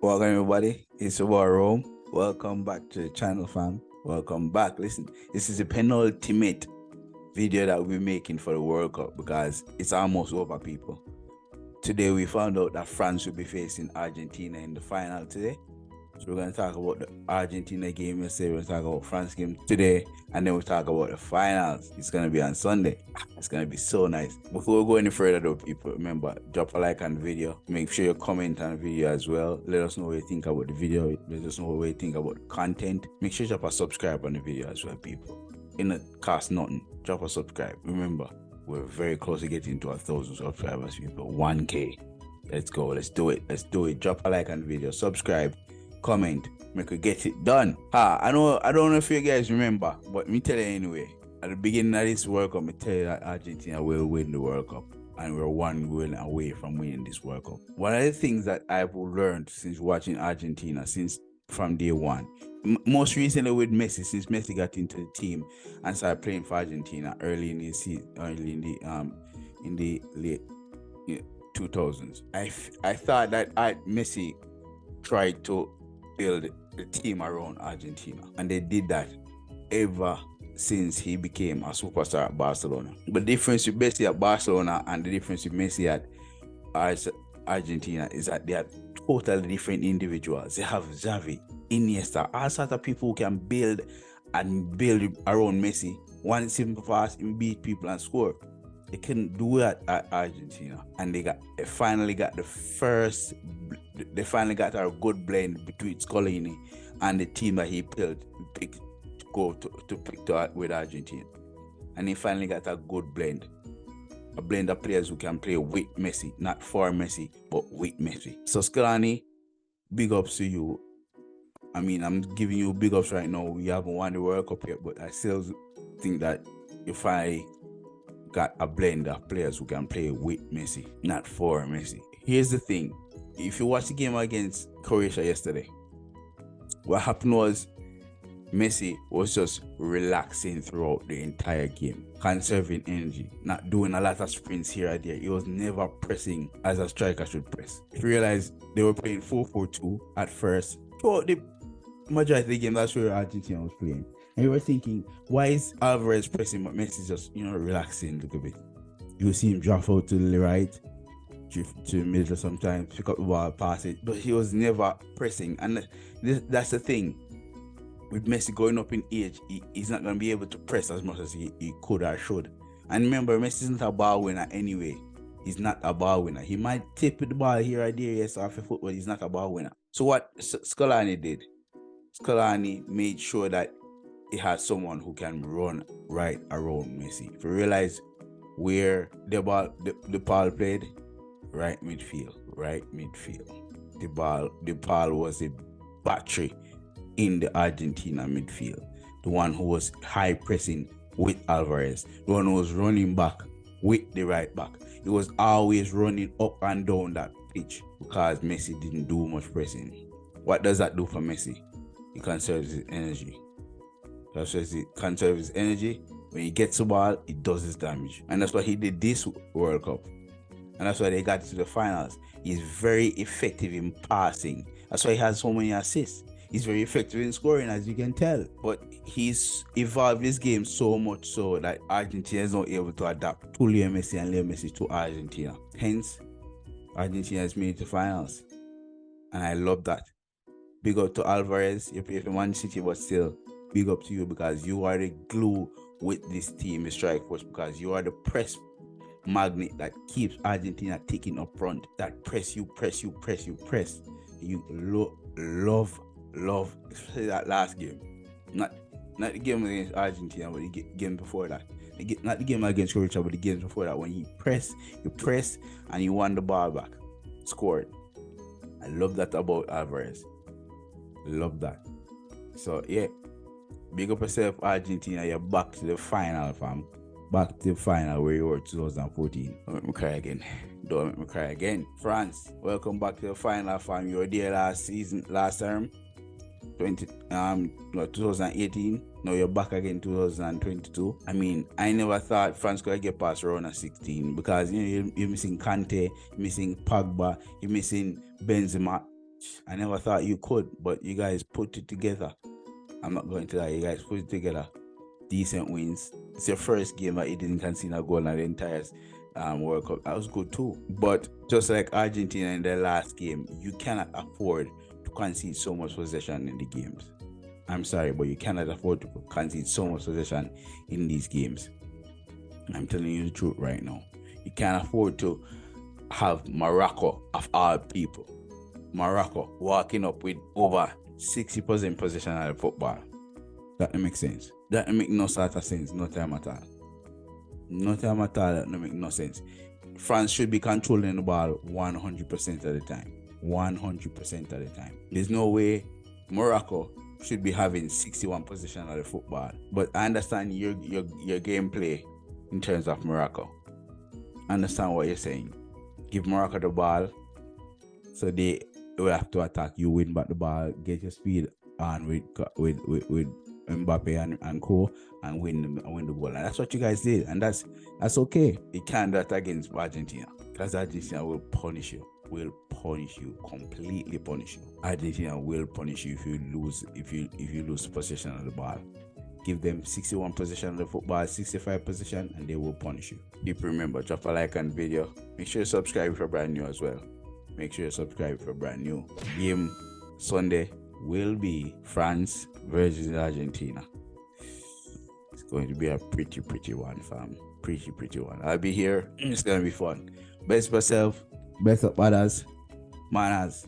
Welcome everybody, it's your boy Rome. Welcome back to the channel, fam. Welcome back. Listen, this is the penultimate video that we're making for the World Cup because it's almost over, people. Today we found out that France will be facing Argentina in the final today. So we're going to talk about the Argentina game yesterday, we're going to talk about France game today, and then we'll talk about the finals. It's going to be on Sunday. It's going to be so nice. Before we go any further though, people, remember, drop a like on the video. Make sure you comment on the video as well. Let us know what you think about the video. Let us know what you think about the content. Make sure you drop a subscribe on the video as well, people. It doesn't cost nothing. Drop a subscribe. Remember, we're very close to getting to 1,000 subscribers, people. 1K. Let's go. Let's do it. Let's do it. Drop a like on the video. Subscribe. Comment, make we get it done. I don't know if you guys remember, but me tell you anyway. At the beginning of this World Cup, me tell you that Argentina will win the World Cup, and we're one goal away from winning this World Cup. One of the things that I've learned since watching Argentina, since from day one, most recently with Messi, since Messi got into the team and started playing for Argentina early in the season, early in the late 2000s. I thought that Messi tried to build the team around Argentina, and they did that ever since he became a superstar at Barcelona. But the difference with Messi at Barcelona and the difference with Messi at Argentina is that they are totally different individuals. They have Xavi, Iniesta, all sorts of people who can build around Messi. One simple pass, and beat people and score. They couldn't do that at Argentina, and they finally got a good blend between Scaloni and the team that he picked to go to with Argentina, and he finally got a good blend, a blend of players who can play with Messi, not for Messi, but with Messi. So Scaloni, big ups to you. I mean, I'm giving you big ups right now. We haven't won the World Cup yet, but I still think that you finally got a blend of players who can play with Messi, not for Messi. Here's the thing. If you watch the game against Croatia yesterday, what happened was Messi was just relaxing throughout the entire game, conserving energy, not doing a lot of sprints here and there. He was never pressing as a striker should press. If you realize they were playing 4-4-2 at first, throughout the majority of the game, that's where Argentina was playing. And you were thinking, why is Alvarez pressing but Messi just, relaxing a little bit? You see him drop out to the right, to the middle sometimes, pick up the ball, pass it, but he was never pressing. And that's the thing. With Messi going up in age, he's not going to be able to press as much as he could or should. And remember, Messi isn't a ball winner anyway. He's not a ball winner. He might tip the ball here or there, yes, off the foot, but he's not a ball winner. So what Scaloni did, Scaloni made sure that he had someone who can run right around Messi. If you realize where the ball played, right midfield. The ball was a battery in the Argentina midfield. The one who was high pressing with Alvarez. The one who was running back with the right back. He was always running up and down that pitch because Messi didn't do much pressing. What does that do for Messi? He conserves his energy. Conserves his energy. When he gets the ball, he does his damage. And that's what he did this World Cup. And that's why they got to the finals. He's very effective in passing. That's why he has so many assists. He's very effective in scoring, as you can tell. But he's evolved his game so much so that Argentina is not able to adapt to Leo Messi and Leo Messi to Argentina. Hence, Argentina has made it to finals. And I love that. Big up to Alvarez. You play for Man City, but still, big up to you because you are the glue with this team, the strike force, because you are the press magnet that keeps Argentina taking up front. That press. You love, especially that last game. Not the game against Argentina, but the game before that. Not the game against Croatia, but the game before that. When you press, and you won the ball back. Scored. I love that about Alvarez. Love that. So, yeah. Big up yourself, Argentina. You're back to the final, fam. Back to the final where you were 2014. Don't make me cry again. France, welcome back to the final, fam. You were there last term. 2018. Now you're back again 2022. I mean, I never thought France could get past round of 16 because you're missing Kante, you're missing Pogba, you're missing Benzema. I never thought you could, but you guys put it together. I'm not going to lie, you guys put it together. Decent wins. It's your first game that you didn't concede a goal in the entire World Cup. That was good too. But just like Argentina in their last game, you cannot afford to concede so much possession in the games. I'm sorry, but you cannot afford to concede so much possession in these games. I'm telling you the truth right now. You can't afford to have Morocco, of all people, Morocco walking up with over 60% possession of the football. That don't make sense. That don't make no sort of sense. No time at all. No time at all. That don't make no sense. France should be controlling the ball 100% of the time. 100% of the time. There's no way Morocco should be having 61% of the football. But I understand your gameplay in terms of Morocco. I understand what you're saying. Give Morocco the ball, so they will have to attack. You win back the ball, get your speed on with Mbappe and co, and win the ball. And that's what you guys did, and that's okay. You can't do that against Argentina, because Argentina will punish you. Will punish you, completely punish you. Argentina will punish you if you lose possession of the ball. Give them 61 possession of the football, 65 possession, and they will punish you. Keep remember, drop a like on video. Make sure you subscribe if you're brand new as well. Make sure you subscribe if you're brand new. Game Sunday will be France versus Argentina. It's going to be a pretty one, fam. Pretty one. I'll be here. It's going to be fun. Best of yourself. Best of others. Manaz.